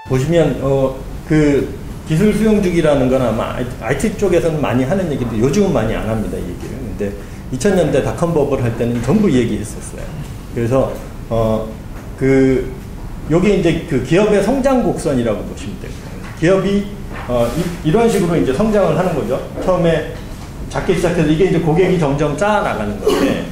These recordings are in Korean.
보시면 그 기술 수용주기라는 건 아마 IT 쪽에서는 많이 하는 얘기인데 요즘은 많이 안 합니다, 이 얘기를. 근데 2000년대 닷컴 버블 할 때는 전부 얘기했었어요. 그래서 요게 이제 그 기업의 성장 곡선이라고 보시면 돼요. 기업이 이런 식으로 이제 성장을 하는 거죠. 처음에 작게 시작해서 이게 이제 고객이 점점 쌓아 나가는 건데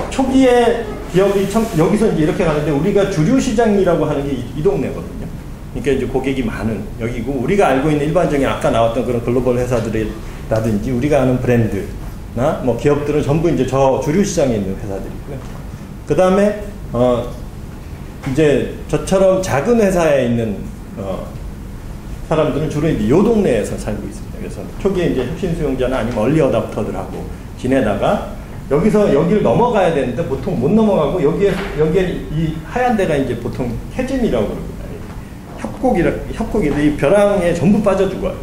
초기에 기업이 여기서 이제 이렇게 가는데 우리가 주류 시장이라고 하는 게 이 동네거든요. 그러니까 이제 고객이 많은 여기고 우리가 알고 있는 일반적인 아까 나왔던 그런 글로벌 회사들이라든지 우리가 아는 브랜드나 뭐 기업들은 전부 이제 저 주류 시장에 있는 회사들이고요. 그 다음에 이제 저처럼 작은 회사에 있는 사람들은 주로 이제 요 동네에서 살고 있습니다. 그래서 초기에 이제 혁신 수용자나 아니면 얼리 어답터들하고 지내다가 여기를 넘어가야 되는데 보통 못 넘어가고 여기에 이 하얀 데가 이제 보통 해짐이라고 그럽니다. 협곡인데 이 벼랑에 전부 빠져 죽어요.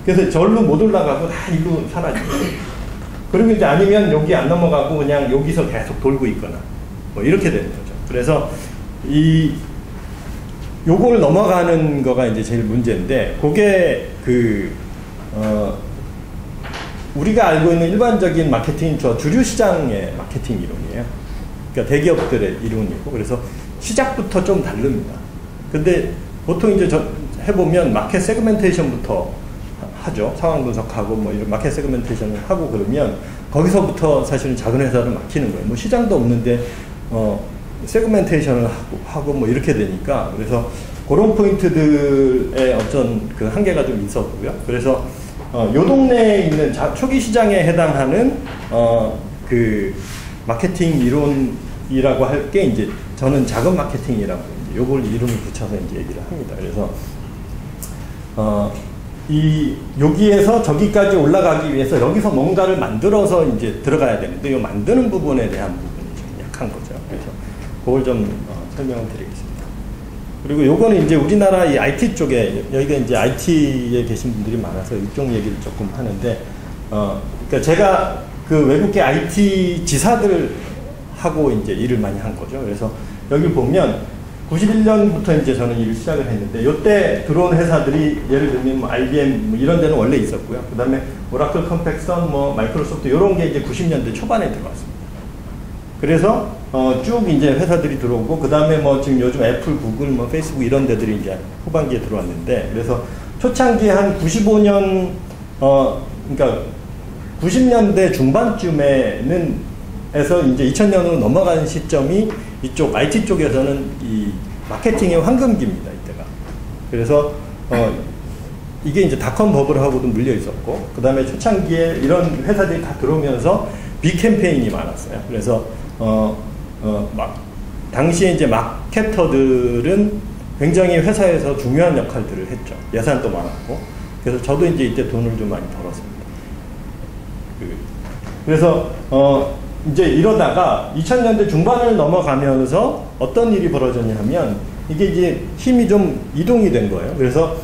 그래서 절로 못 올라가고 다 일로 사라져요. 그리고 이제 아니면 여기 안 넘어가고 그냥 여기서 계속 돌고 있거나 뭐 이렇게 되는 거죠. 그래서 요걸 넘어가는 거가 이제 제일 문제인데 그게 우리가 알고 있는 일반적인 마케팅 주류 시장의 마케팅 이론이에요. 그러니까 대기업들의 이론이고 그래서 시작부터 좀 다릅니다. 근데 보통 이제 해보면 마켓 세그멘테이션부터 하죠. 상황 분석하고 뭐 이런 마켓 세그멘테이션을 하고 그러면 거기서부터 사실은 작은 회사를 막히는 거예요. 뭐 시장도 없는데 세그멘테이션을 하고 뭐 이렇게 되니까 그래서 그런 포인트들의 어떤 그 한계가 좀 있었고요. 그래서 요 동네에 있는 초기 시장에 해당하는 그 마케팅 이론이라고 할 게 이제 저는 작은 마케팅이라고 이제 요걸 이름을 붙여서 이제 얘기를 합니다. 그래서 여기에서 저기까지 올라가기 위해서 여기서 뭔가를 만들어서 이제 들어가야 되는데 이 만드는 부분에 대한 부분이 좀 약한 거죠. 그래서 그걸 좀 설명을 드리겠습니다. 그리고 요거는 이제 우리나라 이 IT 쪽에 여기가 이제 IT에 계신 분들이 많아서 이쪽 얘기를 조금 하는데 그러니까 제가 그 외국계 IT 지사들 하고 이제 일을 많이 한 거죠. 그래서 여기 보면 91년부터 이제 저는 일을 시작을 했는데 요때 들어온 회사들이 예를 들면 뭐 IBM 뭐 이런 데는 원래 있었고요. 그 다음에 오라클 컴팩선 뭐 마이크로소프트 이런 게 이제 90년대 초반에 들어왔습니다. 그래서 쭉 이제 회사들이 들어오고 그 다음에 뭐 지금 요즘 애플, 구글, 뭐 페이스북 이런 데들이 이제 후반기에 들어왔는데 그래서 초창기에 한 95년 그러니까 90년대 중반쯤에는 에서 이제 2000년으로 넘어가는 시점이 이쪽 IT 쪽에서는 이 마케팅의 황금기입니다, 이때가. 그래서 이게 이제 닷컴 버블하고도 물려 있었고 그 다음에 초창기에 이런 회사들이 다 들어오면서 빅 캠페인이 많았어요. 그래서 당시에 이제 마케터들은 굉장히 회사에서 중요한 역할들을 했죠. 예산도 많았고. 그래서 저도 이제 이때 돈을 좀 많이 벌었습니다. 그래서 이제 이러다가 2000년대 중반을 넘어가면서 어떤 일이 벌어졌냐 하면 이게 이제 힘이 좀 이동이 된 거예요. 그래서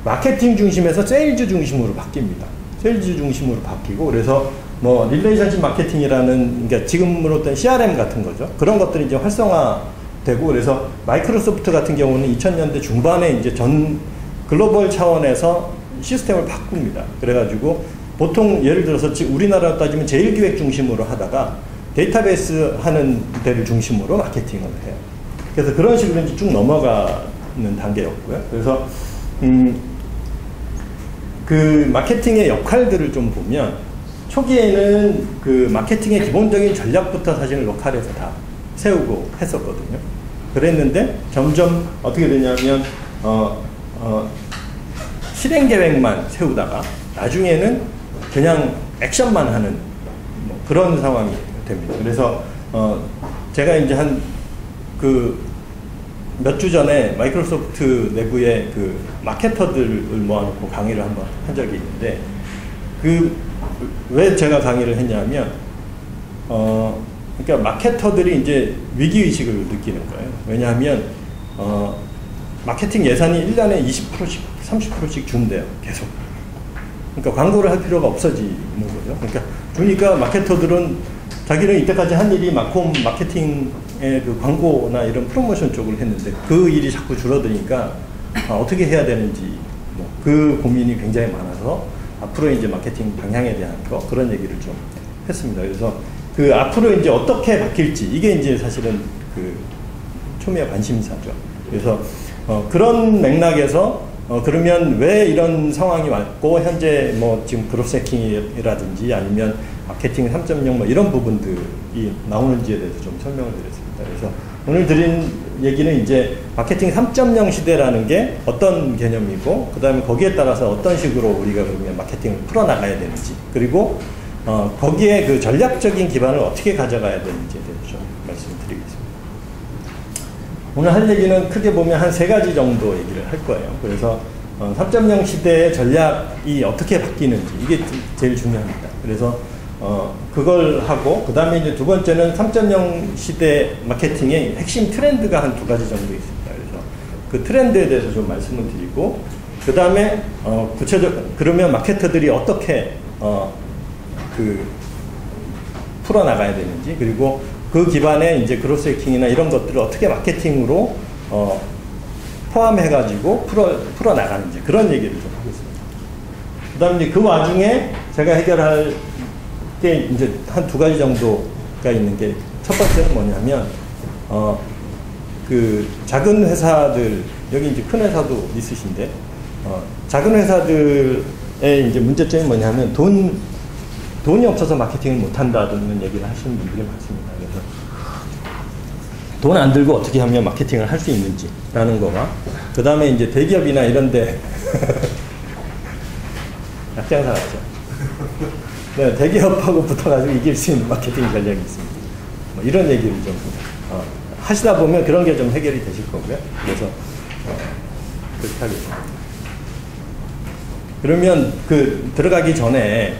마케팅 중심에서 세일즈 중심으로 바뀝니다. 세일즈 중심으로 바뀌고 그래서 뭐 릴레이션십 마케팅이라는 그러니까 지금으로 어떤 CRM 같은 거죠. 그런 것들이 이제 활성화되고 그래서 마이크로소프트 같은 경우는 2000년대 중반에 이제 전 글로벌 차원에서 시스템을 바꿉니다. 그래가지고 보통 예를 들어서 우리나라 따지면 제일기획 중심으로 하다가 데이터베이스 하는 데를 중심으로 마케팅을 해요. 그래서 그런 식으로 이제 쭉 넘어가는 단계였고요. 그래서 그 마케팅의 역할들을 좀 보면 초기에는 그 마케팅의 기본적인 전략부터 사실 로컬에서 다 세우고 했었거든요. 그랬는데 점점 어떻게 되냐면 실행 계획만 세우다가 나중에는 그냥 액션만 하는 뭐 그런 상황이 됩니다. 그래서 제가 이제 한 몇 주 전에 마이크로소프트 내부의 그 마케터들을 모아놓고 강의를 한번 한 적이 있는데 왜 제가 강의를 했냐면 그러니까 마케터들이 이제 위기의식을 느끼는 거예요. 왜냐하면 마케팅 예산이 1년에 20%씩 30%씩 준대요. 계속. 그러니까 광고를 할 필요가 없어지는 거죠. 그러니까 주니까 마케터들은 자기는 이때까지 한 일이 마콤 마케팅의 그 광고나 이런 프로모션 쪽을 했는데 그 일이 자꾸 줄어드니까 어떻게 해야 되는지 그 고민이 굉장히 많아서 앞으로 이제 마케팅 방향에 대한 그런 얘기를 좀 했습니다. 그래서 그 앞으로 이제 어떻게 바뀔지 이게 이제 사실은 그 초미의 관심사죠. 그래서 그런 맥락에서 그러면 왜 이런 상황이 왔고 현재 뭐 지금 그로스 해킹이라든지 아니면 마케팅 3.0 뭐 이런 부분들이 나오는지에 대해서 좀 설명을 드렸습니다. 그래서 오늘 드린 얘기는 이제 마케팅 3.0 시대라는 게 어떤 개념이고 그 다음에 거기에 따라서 어떤 식으로 우리가 그러면 마케팅을 풀어나가야 되는지 그리고 거기에 그 전략적인 기반을 어떻게 가져가야 되는지에 대해서 좀 말씀을 드리겠습니다. 오늘 할 얘기는 크게 보면 한 3가지 정도 얘기를 할 거예요. 그래서 3.0 시대의 전략이 어떻게 바뀌는지 이게 제일 중요합니다. 그래서 그걸 하고 그 다음에 이제 두 번째는 3.0 시대 마케팅의 핵심 트렌드가 한 2가지 정도 있습니다. 그래서 그 트렌드에 대해서 좀 말씀을 드리고 그 다음에 그러면 마케터들이 어떻게 그 풀어나가야 되는지 그리고 그 기반에 이제 그로스 해킹이나 이런 것들을 어떻게 마케팅으로 포함해가지고 풀어나가는지 그런 얘기를 좀 하겠습니다. 그 다음에 그 와중에 제가 해결할 게 이제 한 2가지 정도가 있는 게 첫 번째는 뭐냐면 그 작은 회사들 여기 이제 큰 회사도 있으신데 작은 회사들의 이제 문제점이 뭐냐면 돈이 없어서 마케팅을 못한다는 얘기를 하시는 분들이 많습니다. 그래서 돈 안 들고 어떻게 하면 마케팅을 할 수 있는지라는 거가 그 다음에 이제 대기업이나 이런데 약장사 같죠. 네, 대기업하고 붙어가지고 이길 수 있는 마케팅 전략이 있습니다. 뭐 이런 얘기를 좀 하시다 보면 그런 게 좀 해결이 되실 거고요. 그래서 그렇게 하겠습니다. 그러면 그 들어가기 전에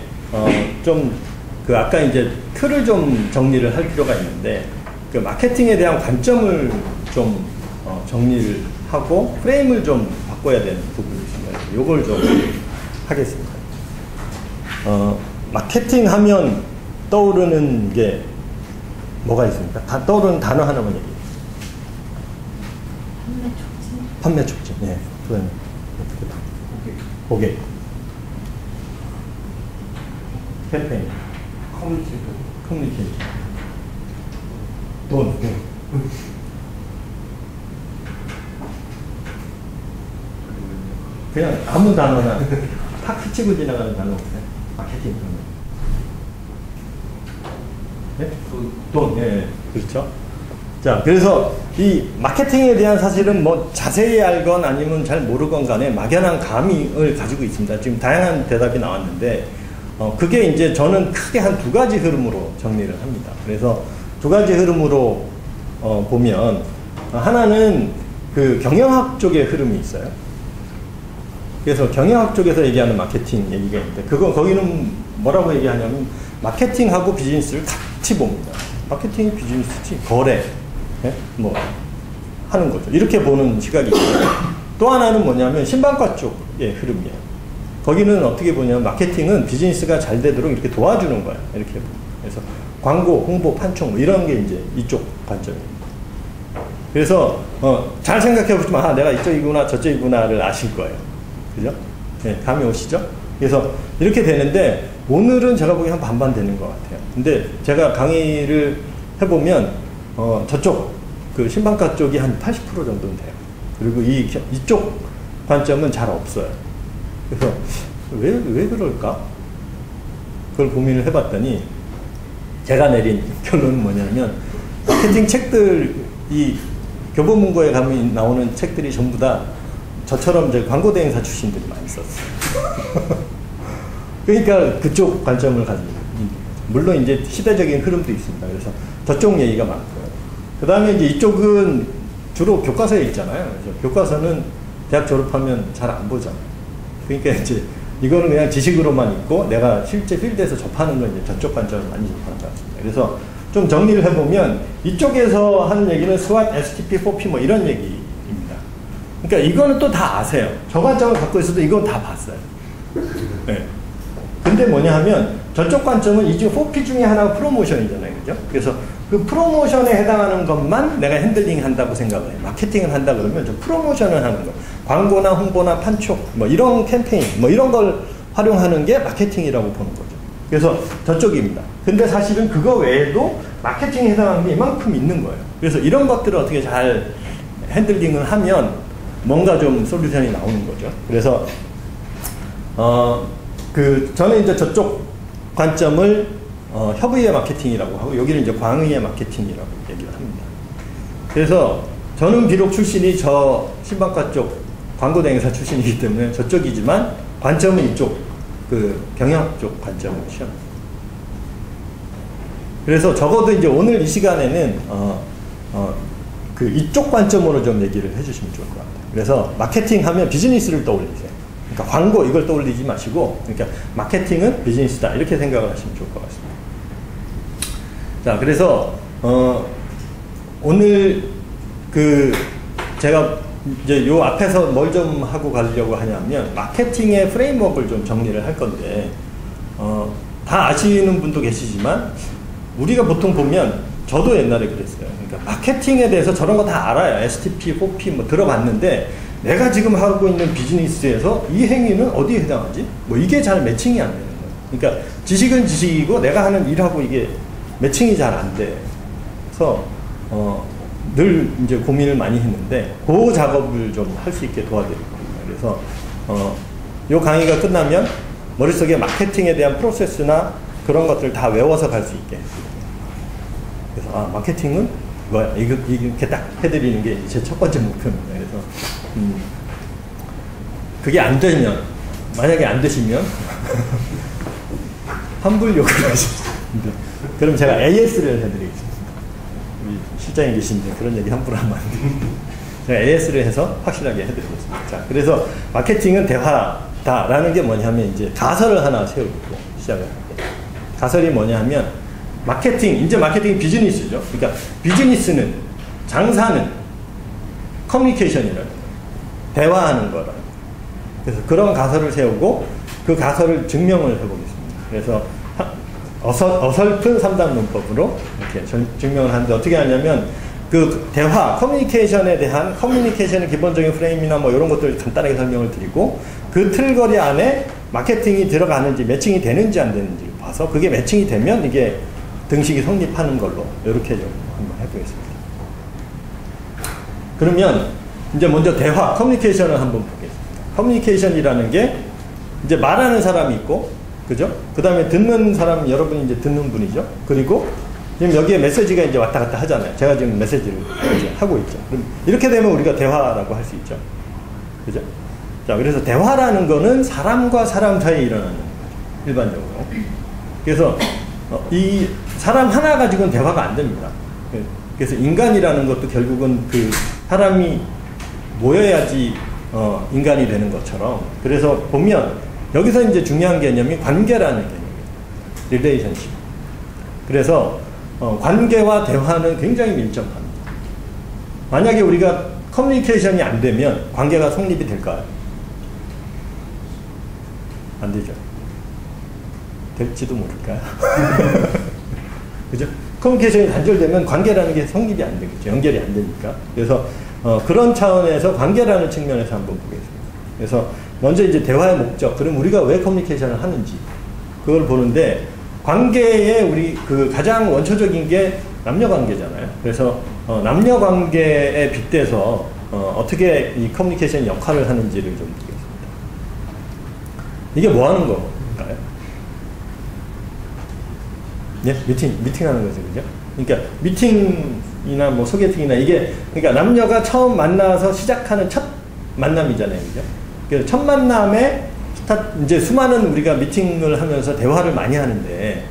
좀 그 아까 이제 틀을 좀 정리를 할 필요가 있는데 그 마케팅에 대한 관점을 좀 정리를 하고 프레임을 좀 바꿔야 되는 부분이 있습니다. 요걸 좀 하겠습니다. 마케팅 하면 떠오르는 게 뭐가 있습니까? 떠오르는 단어 하나만 얘기해요. 판매 촉진. 네. 고객. 캠페인. 커뮤니케이션. 돈. 네. 그냥 아무 단어나 탁 스치고 지나가는 단어 없어요? 마케팅. 네? 돈. 네. 그렇죠. 자, 그래서 이 마케팅에 대한 사실은 뭐 자세히 알건 아니면 잘 모르건 간에 막연한 감을 가지고 있습니다. 지금 다양한 대답이 나왔는데 그게 이제 저는 크게 한 2가지 흐름으로 정리를 합니다. 그래서 2가지 흐름으로 보면 하나는 그 경영학 쪽의 흐름이 있어요. 그래서 경영학 쪽에서 얘기하는 마케팅 얘기가 있는데 거기는 뭐라고 얘기하냐면 마케팅하고 비즈니스를 같이 봅니다. 마케팅이 비즈니스지 거래 네? 뭐 하는 거죠. 이렇게 보는 시각이 있고요. 또 하나는 뭐냐면 신방과 쪽의 흐름이에요. 거기는 어떻게 보냐면 마케팅은 비즈니스가 잘 되도록 이렇게 도와주는 거예요. 이렇게 그래서 광고, 홍보, 판촉 뭐 이런 게 이제 이쪽 관점입니다. 그래서 잘 생각해 보시면 내가 이쪽이구나 저쪽이구나를 아실 거예요. 그죠? 네, 감이 오시죠? 그래서 이렇게 되는데 오늘은 제가 보기엔 한 반반 되는 것 같아요. 근데 제가 강의를 해보면 저쪽 그 신방과 쪽이 한 80% 정도는 돼요. 그리고 이쪽 관점은 잘 없어요. 그래서 왜 그럴까? 그걸 고민을 해봤더니 제가 내린 결론은 뭐냐면 마케팅 책들 이 교보문고에 가면 나오는 책들이 전부 다 저처럼 이제 광고 대행사 출신들이 많이 썼어요. 그러니까 그쪽 관점을 가지고 물론 이제 시대적인 흐름도 있습니다. 그래서 저쪽 얘기가 많고요. 그 다음에 이제 이쪽은 주로 교과서에 있잖아요. 그래서 교과서는 대학 졸업하면 잘 안 보잖아요. 그러니까 이제 이거는 그냥 지식으로만 있고 내가 실제 필드에서 접하는 건 이제 저쪽 관점을 많이 접하는 것 같습니다. 그래서 좀 정리를 해보면 이쪽에서 하는 얘기는 SWOT, STP, 4P 뭐 이런 얘기입니다. 그러니까 이거는 또 다 아세요. 저 관점을 갖고 있어도 이건 다 봤어요. 네. 근데 뭐냐 하면 저쪽 관점은 이 중 4P 중에 하나가 프로모션이잖아요. 그죠? 그래서 그 프로모션에 해당하는 것만 내가 핸들링 한다고 생각을 해요. 마케팅을 한다 그러면 저 프로모션을 하는 거. 광고나 홍보나 판촉, 뭐 이런 캠페인, 뭐 이런 걸 활용하는 게 마케팅이라고 보는 거죠. 그래서 저쪽입니다. 근데 사실은 그거 외에도 마케팅에 해당하는 게 이만큼 있는 거예요. 그래서 이런 것들을 어떻게 잘 핸들링을 하면 뭔가 좀 솔루션이 나오는 거죠. 그래서 저는 이제 저쪽 관점을 협의의 마케팅이라고 하고 여기는 이제 광의의 마케팅이라고 얘기를 합니다. 그래서 저는 비록 출신이 저 신박과 쪽 광고 대행사 출신이기 때문에 저쪽이지만 관점은 이쪽 그 경영 쪽 관점을 취합니다. 그래서 적어도 이제 오늘 이 시간에는 그 이쪽 관점으로 좀 얘기를 해주시면 좋을 것 같아요. 그래서 마케팅 하면 비즈니스를 떠올리세요. 그러니까 광고 이걸 떠올리지 마시고, 그러니까 마케팅은 비즈니스다 이렇게 생각을 하시면 좋을 것 같습니다. 자, 그래서 오늘 그 제가 이제 요 앞에서 뭘 좀 하고 가려고 하냐면 마케팅의 프레임워크를 좀 정리를 할 건데 다 아시는 분도 계시지만 우리가 보통 보면 저도 옛날에 그랬어요. 그러니까 마케팅에 대해서 저런 거 다 알아요. STP, 4P 뭐 들어봤는데 내가 지금 하고 있는 비즈니스에서 이 행위는 어디에 해당하지? 뭐 이게 잘 매칭이 안 되는 거예요. 그러니까 지식은 지식이고 내가 하는 일하고 이게 매칭이 잘 안 돼. 그래서 늘 이제 고민을 많이 했는데 그 작업을 좀 할 수 있게 도와드릴 겁니다. 그래서 요 강의가 끝나면 머릿속에 마케팅에 대한 프로세스나 그런 것들을 다 외워서 갈 수 있게. 그래서 마케팅은 뭐야? 이렇게 딱 해드리는 게 제 첫 번째 목표입니다. 그래서 그게 안 되면, 만약에 안 되시면 환불 요구를 하십시오. 그럼 제가 AS를 해드리겠습니다. 우리 실장님 계신데 그런 얘기 함부로 하면 안 돼요. 제가 AS를 해서 확실하게 해드리겠습니다. 자, 그래서 마케팅은 대화다라는 게 뭐냐면 이제 가설을 하나 세우고 시작을 합니다. 가설이 뭐냐 하면 이제 마케팅이 비즈니스죠. 그러니까 비즈니스는, 장사는 커뮤니케이션이라는 거예요. 대화하는 거라. 그래서 그런 가설을 세우고 그 가설을 증명을 해보겠습니다. 그래서 어설픈 3단 문법으로 이렇게 증명을 하는데 어떻게 하냐면 그 대화, 커뮤니케이션에 대한 커뮤니케이션의 기본적인 프레임이나 뭐 이런 것들을 간단하게 설명을 드리고 그 틀거리 안에 마케팅이 들어가는지 매칭이 되는지 안 되는지를 봐서 그게 매칭이 되면 이게 등식이 성립하는 걸로 이렇게 좀 한번 해보겠습니다. 그러면 이제 먼저 대화, 커뮤니케이션을 한번 보겠습니다. 커뮤니케이션이라는 게 이제 말하는 사람이 있고, 그죠? 그 다음에 듣는 사람, 여러분이 이제 듣는 분이죠. 그리고 지금 여기에 메시지가 이제 왔다 갔다 하잖아요. 제가 지금 메시지를 이제 하고 있죠. 그럼 이렇게 되면 우리가 대화라고 할 수 있죠. 그죠? 자, 그래서 대화라는 거는 사람과 사람 사이에 일어나는 거죠. 일반적으로. 그래서 이 사람 하나 가지고는 대화가 안 됩니다. 그래서 인간이라는 것도 결국은 그 사람이 모여야지 인간이 되는 것처럼. 그래서 보면 여기서 이제 중요한 개념이 관계라는 개념이에요. 릴레이션십. 그래서 관계와 대화는 굉장히 밀접합니다. 만약에 우리가 커뮤니케이션이 안 되면 관계가 성립이 될까요? 안 되죠. 될지도 모를까요? 그죠? 커뮤니케이션이 단절되면 관계라는 게 성립이 안 되겠죠. 연결이 안 되니까. 그래서 그런 차원에서 관계라는 측면에서 한번 보겠습니다. 그래서 먼저 이제 대화의 목적, 그럼 우리가 왜 커뮤니케이션을 하는지 그걸 보는데 관계의 우리 그 가장 원초적인 게 남녀 관계잖아요. 그래서 남녀 관계에 빗대서 어떻게 이 커뮤니케이션 역할을 하는지를 좀 보겠습니다. 이게 뭐 하는 건가요? 예? 미팅하는 거죠. 그죠? 그러니까 미팅이나 뭐 소개팅이나 이게 그러니까 남녀가 처음 만나서 시작하는 첫 만남이잖아요. 그죠? 그래서 첫 만남에 이제 수많은 우리가 미팅을 하면서 대화를 많이 하는데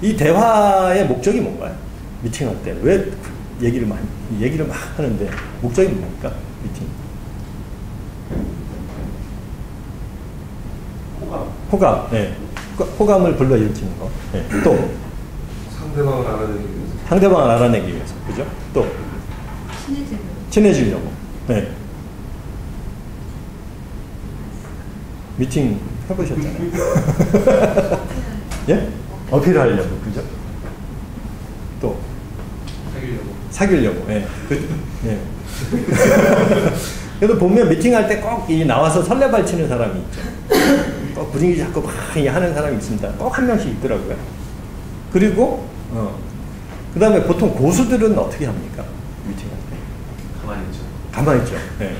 이 대화의 목적이 뭔가요? 미팅할 때 왜 얘기를 막 하는데 목적이 뭡니까? 미팅. 호감. 네. 호감을 불러일으키는 거. 네. 또 상대방을 알아내기 위해서. 상대방을 알아내기 위해서. 그죠? 또 친해지려고. 네. 미팅 해보셨잖아요. 예? 어필하려고, 그죠? 또 사귀려고. 예. 예. 그래도 보면 미팅할 때 꼭 나와서 설레발 치는 사람이 있죠. 꼭 분위기 잡고 막 하는 사람이 있습니다. 꼭 한 명씩 있더라고요. 그리고 그 다음에 보통 고수들은 어떻게 합니까? 미팅할 때 가만히 있죠. 가만히 있죠. 예.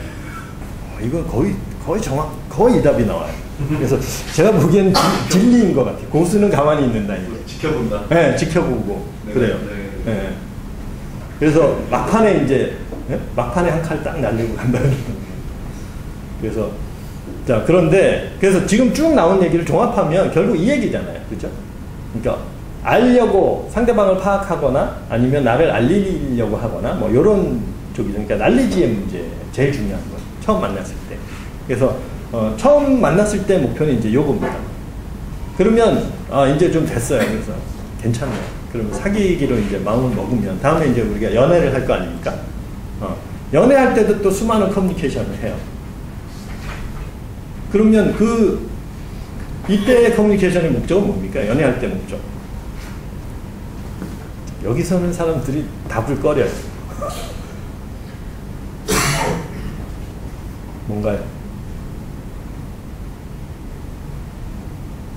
이건 거의 이 답이 나와요. 그래서 제가 보기엔 진리인 것 같아요. 고수는 가만히 있는다. 이게. 지켜본다. 네, 지켜보고 네, 그래요. 네. 네. 그래서 막판에 이제 막판에 한 칼 딱 날리고 간다는. 그래서 자 그런데 그래서 지금 쭉 나온 얘기를 종합하면 결국 이 얘기잖아요, 그렇죠? 그러니까 알려고 상대방을 파악하거나 아니면 나를 알리려고 하거나 뭐 이런 쪽이죠. 그러니까 날리지의 문제 제일 중요한 거. 처음 만났을 때. 그래서 처음 만났을 때 목표는 이제 요겁니다. 그러면 이제 좀 됐어요. 그래서 괜찮네요. 그러면 사귀기로 이제 마음을 먹으면 다음에 이제 우리가 연애를 할 거 아닙니까? 연애할 때도 또 수많은 커뮤니케이션을 해요. 그러면 이때의 커뮤니케이션의 목적은 뭡니까? 연애할 때 목적. 여기서는 사람들이 답을 꺼려요. 뭔가요?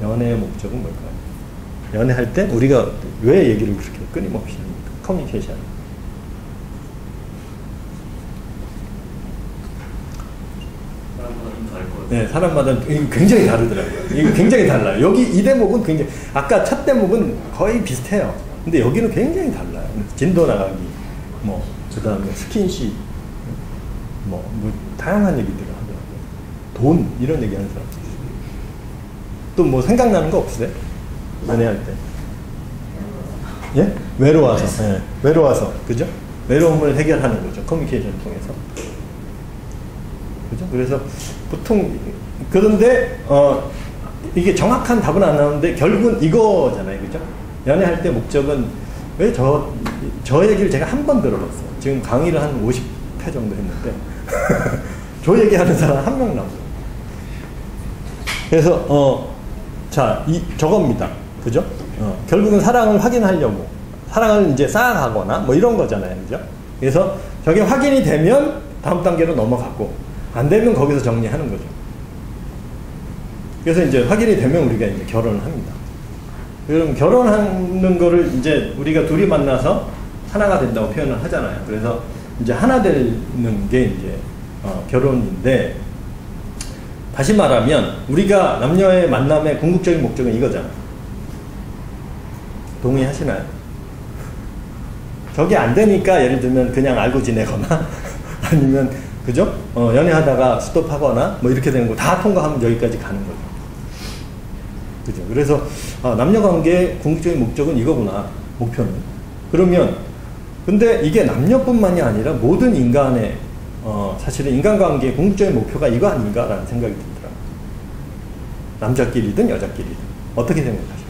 연애의 목적은 뭘까요? 연애할 때 우리가 왜 얘기를 그렇게 끊임없이 합니까? 커뮤니케이션. 사람마다 좀 다를 것 같아요. 네, 사람마다 굉장히 다르더라고요. 이거 굉장히 달라요. 여기 이 대목은 굉장히, 아까 첫 대목은 거의 비슷해요. 근데 여기는 굉장히 달라요. 진도 나가기, 그 다음에 스킨십, 다양한 얘기들을 하더라고요. 돈, 이런 얘기 하는 사람. 또 뭐 생각나는 거 없으세요? 연애할 때. 예? 외로워서. 예. 외로워서. 그죠? 외로움을 해결하는 거죠. 커뮤니케이션을 통해서. 그죠? 그래서 보통, 그런데, 이게 정확한 답은 안 나오는데 결국은 이거잖아요. 그죠? 연애할 때 목적은 왜 저 얘기를 제가 한 번 들어봤어요. 지금 강의를 한 50회 정도 했는데 저 얘기하는 사람 한 명 나오죠. 그래서 저겁니다. 그죠? 결국은 사랑을 확인하려고 사랑을 이제 쌓아가거나 뭐 이런 거잖아요. 그죠? 그래서 저게 확인이 되면 다음 단계로 넘어가고 안 되면 거기서 정리하는 거죠. 그래서 이제 확인이 되면 우리가 이제 결혼을 합니다. 그럼 결혼하는 거를 이제 우리가 둘이 만나서 하나가 된다고 표현을 하잖아요. 그래서 이제 하나 되는 게 이제 결혼인데, 다시 말하면 우리가 남녀의 만남의 궁극적인 목적은 이거잖아요. 동의하시나요? 저게 안 되니까 예를 들면 그냥 알고 지내거나 아니면 그죠? 연애하다가 스톱하거나 뭐 이렇게 되는 거 다 통과하면 여기까지 가는 거죠. 그죠? 그래서 남녀 관계의 궁극적인 목적은 이거구나. 목표는. 그러면 근데 이게 남녀뿐만이 아니라 모든 인간의 사실은 인간관계의 궁극적인 목표가 이거 아닌가라는 생각이 들더라고요. 남자끼리든 여자끼리든 어떻게 생각하십니까?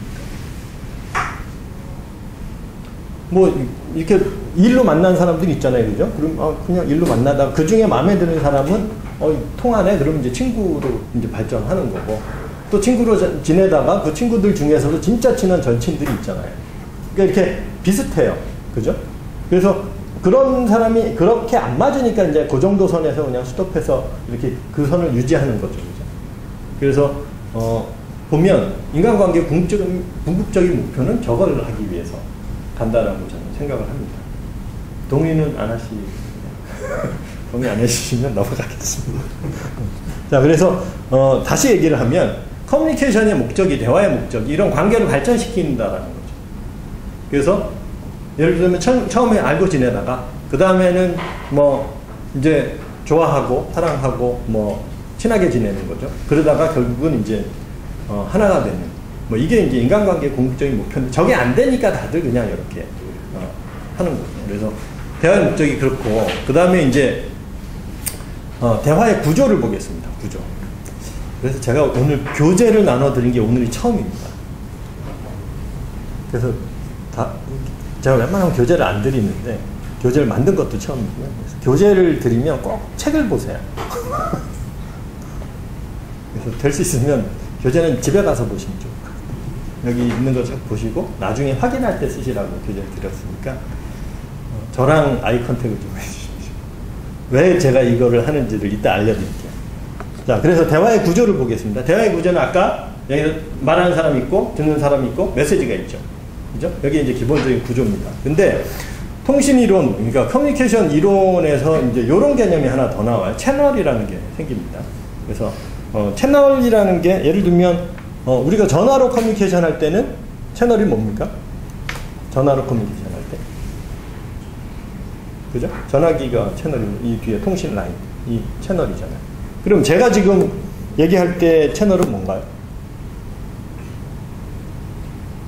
뭐 이렇게 일로 만난 사람들이 있잖아요, 그죠? 그럼 그냥 일로 만나다가 그 중에 마음에 드는 사람은 통하네. 그러면 이제 친구로 이제 발전하는 거고, 또 친구로 지내다가 그 친구들 중에서도 진짜 친한 절친들이 있잖아요. 그러니까 이렇게 비슷해요, 그죠? 그래서 그런 사람이 그렇게 안 맞으니까 이제 그 정도 선에서 그냥 스톱해서 이렇게 그 선을 유지하는 거죠, 그죠? 그래서 보면 인간관계의 궁극적인 목표는 저걸 하기 위해서 간다라고 저는 생각을 합니다. 동의는 안 동의 안 해주시면 넘어가겠습니다. 자, 그래서 다시 얘기를 하면 커뮤니케이션의 목적이, 대화의 목적이 이런 관계를 발전시킨다라는 거죠. 그래서 예를 들면 처음에 알고 지내다가 그 다음에는 뭐 이제 좋아하고 사랑하고 뭐 친하게 지내는 거죠. 그러다가 결국은 이제 하나가 되는, 뭐 이게 이제 인간관계의 궁극적인 목표인데 저게 안 되니까 다들 그냥 이렇게 하는 거죠. 그래서 대화의 목적이 그렇고, 그 다음에 이제 대화의 구조를 보겠습니다. 구조. 그래서 제가 오늘 교재를 나눠드린 게 오늘이 처음입니다. 그래서 제가 웬만하면 교재를 안 드리는데 교재를 만든 것도 처음이고요. 그래서 교재를 드리면 꼭 책을 보세요. 그래서 될 수 있으면 교재는 집에 가서 보시면 좋을 것 같아요. 여기 있는 거 보시고 나중에 확인할 때 쓰시라고 교재 드렸으니까 저랑 아이 컨택을 좀 해주십시오. 왜 제가 이거를 하는지를 이따 알려드릴게요. 자, 그래서 대화의 구조를 보겠습니다. 대화의 구조는 아까 여기 말하는 사람이 있고 듣는 사람이 있고 메시지가 있죠. 그죠? 여기 이제 기본적인 구조입니다. 근데 통신 이론, 그러니까 커뮤니케이션 이론에서 이제 이런 개념이 하나 더 나와요. 채널이라는 게 생깁니다. 그래서 채널이라는 게 예를 들면 우리가 전화로 커뮤니케이션 할 때는 채널이 뭡니까? 전화로 커뮤니케이션 할 때. 그죠? 전화기가 채널이 이 뒤에 통신 라인, 이 채널이잖아요. 그럼 제가 지금 얘기할 때 채널은 뭔가요?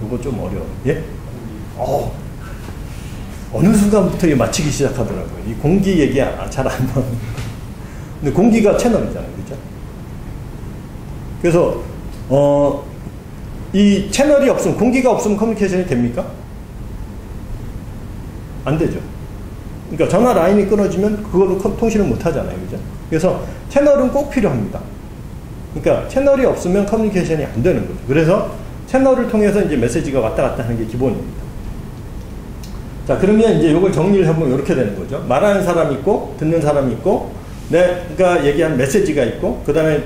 이거 좀 어려워요. 예? 어느 순간부터 이 맞히기 시작하더라고요. 이 공기 얘기 잘 안 나와요. 근데 공기가 채널이잖아요. 그죠? 그래서, 이 채널이 없으면, 공기가 없으면 커뮤니케이션이 됩니까? 안 되죠. 그러니까 전화 라인이 끊어지면 그걸로 통신을 못 하잖아요. 그죠? 그래서 채널은 꼭 필요합니다. 그러니까 채널이 없으면 커뮤니케이션이 안 되는 거죠. 그래서 채널을 통해서 이제 메시지가 왔다 갔다 하는 게 기본입니다. 자, 그러면 이제 이걸 정리를 해보면 이렇게 되는 거죠. 말하는 사람이 있고, 듣는 사람이 있고, 내가 얘기한 메시지가 있고, 그 다음에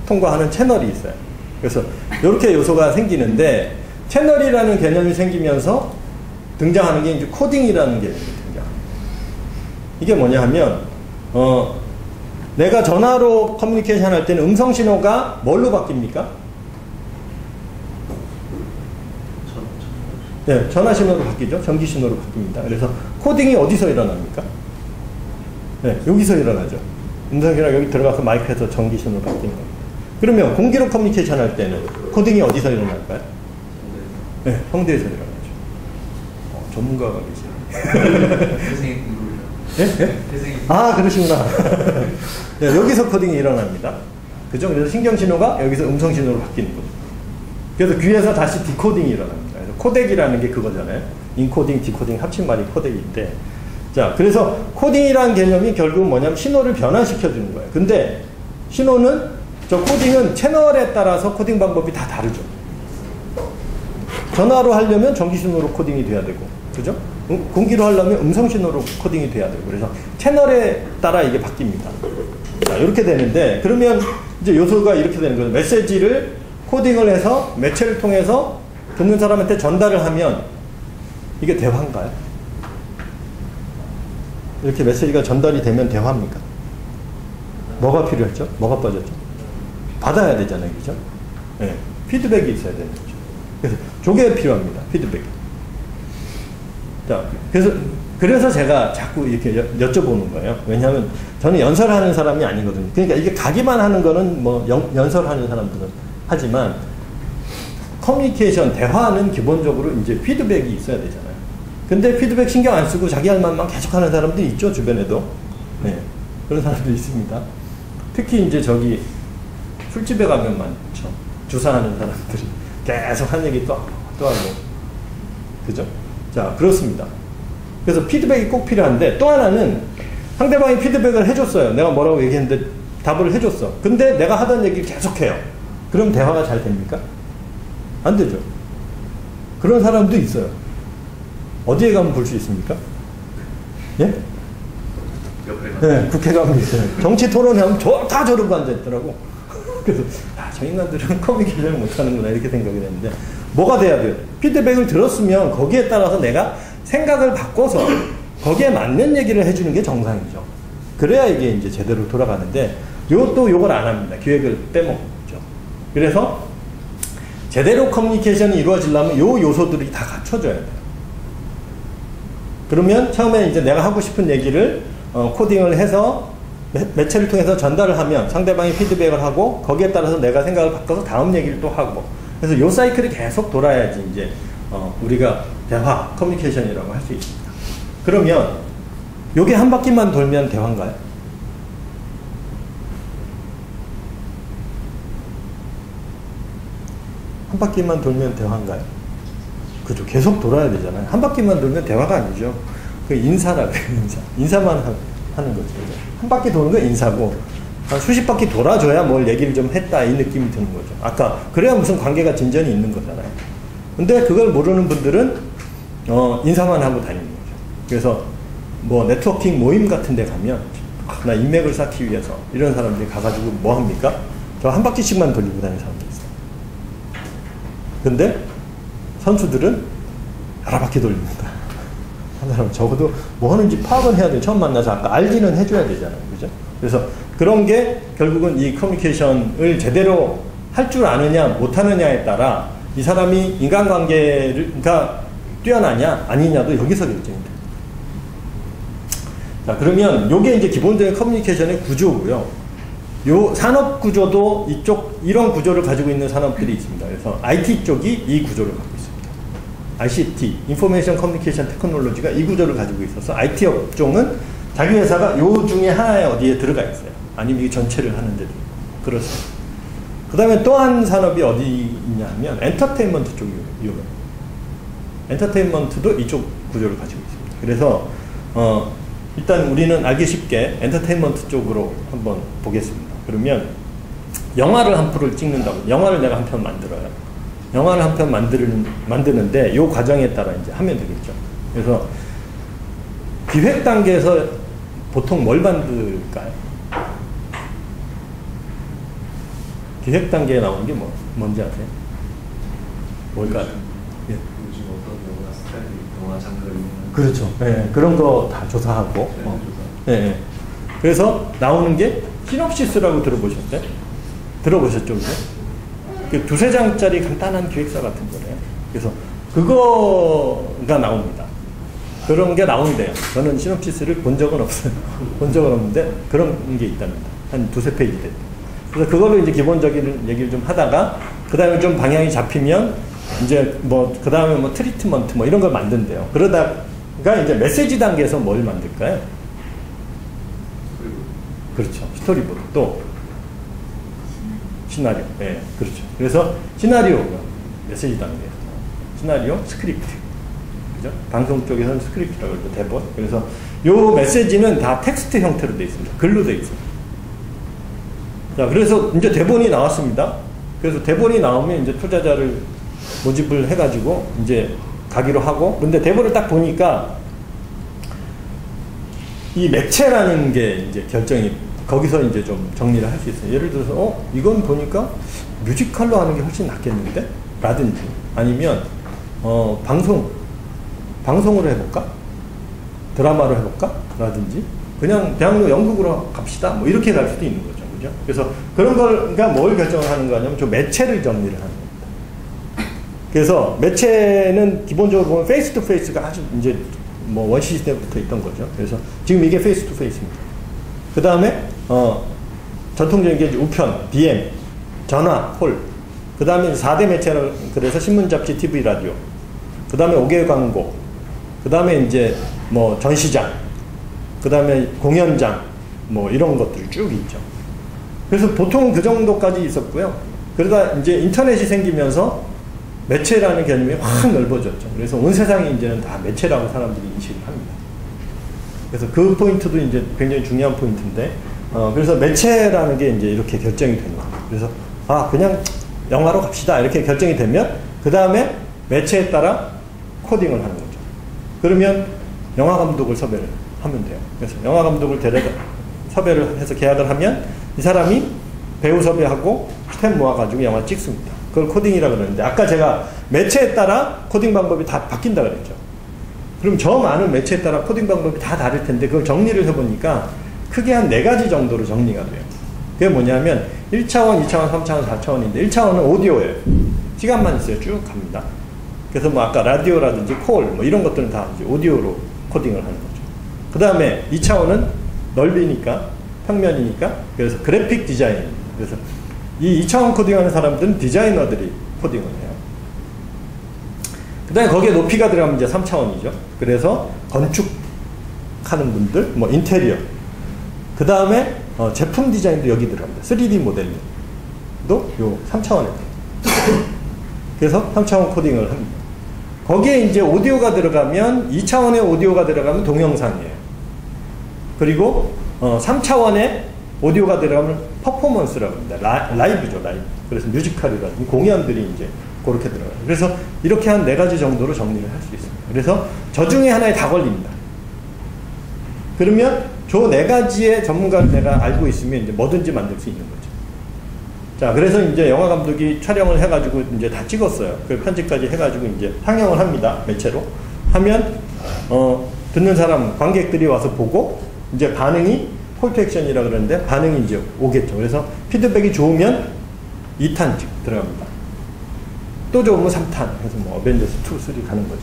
통과하는 채널이 있어요. 그래서 이렇게 요소가 생기는데, 채널이라는 개념이 생기면서 등장하는 게 이제 코딩이라는 개념이 등장합니다. 이게 뭐냐 하면, 내가 전화로 커뮤니케이션 할 때는 음성 신호가 뭘로 바뀝니까? 네, 전화 신호로 바뀌죠. 전기 신호로 바뀝니다. 그래서 코딩이 어디서 일어납니까? 네, 여기서 일어나죠. 음성 신호가 여기 들어가서 마이크에서 전기 신호로 바뀌는 겁니다. 그러면 공기로 커뮤니케이션 할 때는 코딩이 어디서 일어날까요? 네, 성대에서 일어나죠. 전문가가 계시네. 태생이 예? 예? 아, 그러시구나. 네, 여기서 코딩이 일어납니다. 그죠? 그래서 신경신호가 여기서 음성신호로 바뀌는 거죠. 그래서 귀에서 다시 디코딩이 일어납니다. 그래서 코덱이라는 게 그거잖아요. 인코딩, 디코딩 합친 말이 코덱인데. 자, 그래서 코딩이라는 개념이 결국은 뭐냐면 신호를 변화시켜주는 거예요. 근데 신호는, 코딩은 채널에 따라서 코딩 방법이 다 다르죠. 전화로 하려면 전기신호로 코딩이 돼야 되고, 그죠? 공기로 하려면 음성신호로 코딩이 돼야 되고, 그래서 채널에 따라 이게 바뀝니다. 자, 이렇게 되는데, 그러면 이제 요소가 이렇게 되는 거예요. 메시지를 코딩을 해서 매체를 통해서 듣는 사람한테 전달을 하면 이게 대화인가요? 이렇게 메시지가 전달이 되면 대화입니까? 뭐가 필요했죠? 뭐가 빠졌죠? 받아야 되잖아요. 그죠? 네. 피드백이 있어야 되는 거죠. 그래서 저게 필요합니다. 피드백. 자, 그래서 제가 자꾸 이렇게 여쭤보는 거예요. 왜냐하면 저는 연설하는 사람이 아니거든요. 그러니까 이게 가기만 하는 거는 뭐 연설하는 사람들은 하지만 커뮤니케이션, 대화는 기본적으로 이제 피드백이 있어야 되잖아요. 근데 피드백 신경 안 쓰고 자기 할 말만 계속 하는 사람들이 있죠, 주변에도. 네. 그런 사람들이 있습니다. 특히 이제 저기 술집에 가면 많죠. 주사하는 사람들이 계속 한 얘기 또 하고. 그죠? 자, 그렇습니다. 그래서 피드백이 꼭 필요한데, 또 하나는 상대방이 피드백을 해줬어요. 내가 뭐라고 얘기했는데 답을 해줬어. 근데 내가 하던 얘기를 계속해요. 그럼 대화가 잘 됩니까? 안 되죠. 그런 사람도 있어요. 어디에 가면 볼 수 있습니까? 예? 네, 국회 가면 있어요. 정치 토론하면 다 저러고 앉아있더라고. 그래서 저 인간들은 커뮤니케이션을 못하는구나 이렇게 생각이 됐는데, 뭐가 돼야 돼요? 피드백을 들었으면 거기에 따라서 내가 생각을 바꿔서 거기에 맞는 얘기를 해주는 게 정상이죠. 그래야 이게 이제 제대로 돌아가는데, 요걸 안 합니다. 기획을 빼먹죠. 그래서 제대로 커뮤니케이션이 이루어지려면 요 요소들이 다 갖춰져야 돼요. 그러면 처음에 이제 내가 하고 싶은 얘기를 코딩을 해서 매체를 통해서 전달을 하면 상대방이 피드백을 하고, 거기에 따라서 내가 생각을 바꿔서 다음 얘기를 또 하고, 그래서 요 사이클이 계속 돌아야지 이제 우리가 대화, 커뮤니케이션이라고 할 수 있습니다. 그러면 요게 한 바퀴만 돌면 대화인가요? 한 바퀴만 돌면 대화인가요? 그죠. 계속 돌아야 되잖아요. 한 바퀴만 돌면 대화가 아니죠. 그 인사라고 해요. 인사만 하는 거죠. 한 바퀴 도는 건 인사고, 한 수십 바퀴 돌아줘야 뭘 얘기를 좀 했다 이 느낌이 드는 거죠. 아까 그래야 무슨 관계가 진전이 있는 거잖아요. 근데 그걸 모르는 분들은 인사만 하고 다니는 거죠. 그래서 뭐 네트워킹 모임 같은 데 가면 나 인맥을 쌓기 위해서 이런 사람들이 가가지고 뭐 합니까? 저 한 바퀴씩만 돌리고 다니는 사람들이 있어요. 근데 선수들은 여러 바퀴 돌립니다. 한 사람 적어도 뭐 하는지 파악은 해야 돼요. 처음 만나서 아까 알기는 해줘야 되잖아요. 그죠? 그래서 그런 게 결국은 이 커뮤니케이션을 제대로 할 줄 아느냐 못하느냐에 따라 이 사람이 인간관계가 뛰어나냐 아니냐도 여기서 결정이 돼요. 자, 그러면 요게 이제 기본적인 커뮤니케이션의 구조고요. 요 산업 구조도 이런 구조를 가지고 있는 산업들이 있습니다. 그래서 IT 쪽이 이 구조를 갖고 있습니다. ICT, 인포메이션 커뮤니케이션 테크놀로지가 이 구조를 가지고 있어서 IT 업종은 자기 회사가 요 중에 하나에 어디에 들어가 있어요. 아니면 이 전체를 하는데도 그렇습니다. 그 다음에 또 한 산업이 어디 있냐 하면 엔터테인먼트 쪽이 위험해요. 엔터테인먼트도 이쪽 구조를 가지고 있습니다. 그래서 일단 우리는 알기 쉽게 엔터테인먼트 쪽으로 한번 보겠습니다. 그러면 영화를 한 편을 찍는다고, 영화를 내가 한 편 만들어요. 영화를 한 편 만드는데 이 과정에 따라 이제 하면 되겠죠. 그래서 기획 단계에서 보통 뭘 만들까요? 기획 단계에 나오는 게 뭔지 아세요? 뭘까요? 예. 요즘 어떤 영화 스타일이 영화 장르를 그렇죠. 예, 그런 거 다 조사하고. 예, 예. 그래서 나오는 게 시놉시스라고 들어보셨어요? 들어보셨죠? 그 두세 장짜리 간단한 기획서 같은 거래요. 그래서 그거가 나옵니다. 그런 게 나온대요. 저는 시놉시스를 본 적은 없어요. 본 적은 없는데 그런 게 있답니다. 한 두세 페이지 됐다. 그래서 그걸로 이제 기본적인 얘기를 좀 하다가 그 다음에 좀 방향이 잡히면 이제 그 다음에 트리트먼트 이런 걸 만든대요. 그러다가 이제 메시지 단계에서 뭘 만들까요? 그렇죠. 스토리보드. 또 시나리오. 네, 그렇죠. 그래서 시나리오가 메시지 단계에서 시나리오, 스크립트. 그죠? 방송 쪽에서는 스크립트라고 그러고 대본. 그래서 요 메시지는 다 텍스트 형태로 되어 있습니다. 글로 되어 있습니다. 자, 그래서 이제 대본이 나왔습니다. 그래서 대본이 나오면 이제 투자자를 모집을 해가지고 이제 가기로 하고, 근데 대본을 딱 보니까 이 매체라는 게 이제 결정이 거기서 이제 좀 정리를 할 수 있어요. 예를 들어서 이건 보니까 뮤지컬로 하는 게 훨씬 낫겠는데? 라든지 아니면 방송으로 해볼까? 드라마로 해볼까? 라든지 그냥 대학로 연극으로 갑시다. 이렇게 갈 수도 있는 거죠. 그죠? 그래서 그런 걸, 뭘 결정을 하는 거냐면 좀 매체를 정리를 하는 겁니다. 그래서 매체는 기본적으로 보면 페이스 투 페이스가 아주 이제 원시 시대부터 있던 거죠. 그래서 지금 이게 페이스 투 페이스입니다. 그 다음에 전통적인 게 이제 우편, DM, 전화, 콜. 그 다음에 4대 매체를, 그래서 신문, 잡지, TV, 라디오. 그 다음에 5개 광고. 그 다음에 이제 전시장. 그 다음에 공연장. 이런 것들이 쭉 있죠. 그래서 보통 그 정도까지 있었고요. 그러다 이제 인터넷이 생기면서 매체라는 개념이 확 넓어졌죠. 그래서 온 세상이 이제는 다 매체라고 사람들이 인식을 합니다. 그래서 그 포인트도 이제 굉장히 중요한 포인트인데, 그래서 매체라는 게 이제 이렇게 결정이 되는 거예요. 그래서, 그냥 영화로 갑시다. 이렇게 결정이 되면, 그 다음에 매체에 따라 코딩을 하는 거죠. 그러면 영화 감독을 섭외를 하면 돼요. 그래서 영화 감독을 섭외를 해서 계약을 하면 이 사람이 배우 섭외하고 스텝 모아가지고 영화 찍습니다. 그걸 코딩이라고 그러는데, 아까 제가 매체에 따라 코딩 방법이 다 바뀐다 그랬죠. 그럼 저 많은 매체에 따라 코딩 방법이 다 다를 텐데, 그걸 정리를 해보니까 크게 한 4가지 정도로 정리가 돼요. 그게 뭐냐면 1차원, 2차원, 3차원, 4차원인데 1차원은 오디오예요. 시간만 있어요. 쭉 갑니다. 그래서 아까 라디오라든지 콜 이런 것들은 다 이제 오디오로 코딩을 하는 거죠. 그 다음에 2차원은 넓이니까, 평면이니까, 그래서 그래픽 디자인. 그래서 이 2차원 코딩하는 사람들은 디자이너들이 코딩을 해요. 그 다음에 거기에 높이가 들어가면 이제 3차원이죠. 그래서 건축하는 분들, 인테리어. 그 다음에 제품 디자인도 여기 들어갑니다. 3D 모델링도 요 3차원에 돼요. 그래서 3차원 코딩을 합니다. 거기에 이제 오디오가 들어가면, 2차원의 오디오가 들어가면 동영상이에요. 그리고 3차원의 오디오가 들어가면 퍼포먼스라고 합니다. 라이브죠, 라이브. 그래서 뮤지컬이라든지 공연들이 이제 그렇게 들어가요. 그래서 이렇게 한 4가지 정도로 정리를 할 수 있습니다. 그래서 저 중에 하나에 다 걸립니다. 그러면 저 4가지의 전문가를 내가 알고 있으면 이제 뭐든지 만들 수 있는 거죠. 자, 그래서 이제 영화 감독이 촬영을 해가지고 이제 다 찍었어요. 그 편집까지 해가지고 이제 상영을 합니다. 매체로. 하면, 듣는 사람, 관객들이 와서 보고, 이제 반응이 콜투 액션이라 그러는데 반응이 이제 오겠죠. 그래서 피드백이 좋으면 2탄 들어갑니다. 또 좋으면 3탄 해서 뭐 어벤져스 2, 3 가는 거죠.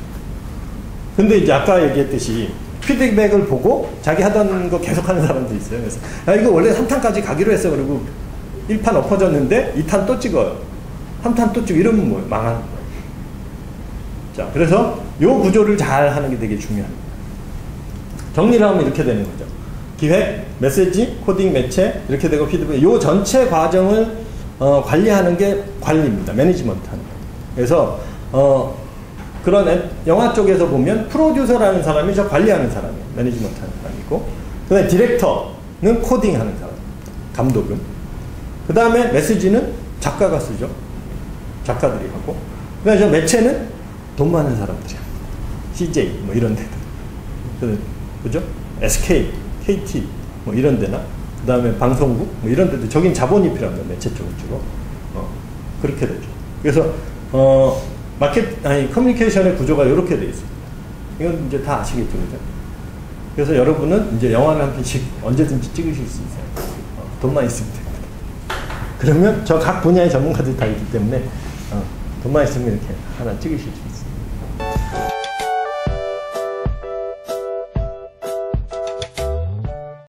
근데 이제 아까 얘기했듯이 피드백을 보고 자기 하던 거 계속 하는 사람도 있어요. 그래서 야, 이거 원래 3탄까지 가기로 했어. 그리고 1판 엎어졌는데 2탄 또 찍어요. 3탄 또 찍어. 이러면 뭐 망하는 거예요. 자, 그래서 요 구조를 잘 하는 게 되게 중요합니다. 정리를 하면 이렇게 되는 거죠. 기획, 메시지, 코딩, 매체 이렇게 되고 피드백. 요 전체 과정을 관리하는 게 관리입니다. 매니지먼트 하는 거. 그래서 그런 영화 쪽에서 보면 프로듀서라는 사람이 저 관리하는 사람이에요. 매니지먼트 하는 사람이고, 그 다음에 디렉터는 코딩하는 사람, 감독은. 그 다음에 메시지는 작가가 쓰죠. 작가들이 하고. 그 다음에 저 매체는 돈 많은 사람들이야. CJ 뭐 이런 데들. 그죠? SK, KT 뭐 이런 데나, 그 다음에 방송국 뭐 이런 데도 저긴 자본이 필요합니다. 매체 쪽은 주로. 그렇게 되죠. 그래서 커뮤니케이션의 구조가 이렇게 되어 있습니다. 이건 이제 다 아시겠죠, 그죠? 그래서 여러분은 이제 영화를 한 편씩 언제든지 찍으실 수 있어요. 돈만 있으면 됩니다. 그러면 저 각 분야의 전문가들이 다 있기 때문에 돈만 있으면 이렇게 하나 찍으실 수 있어요.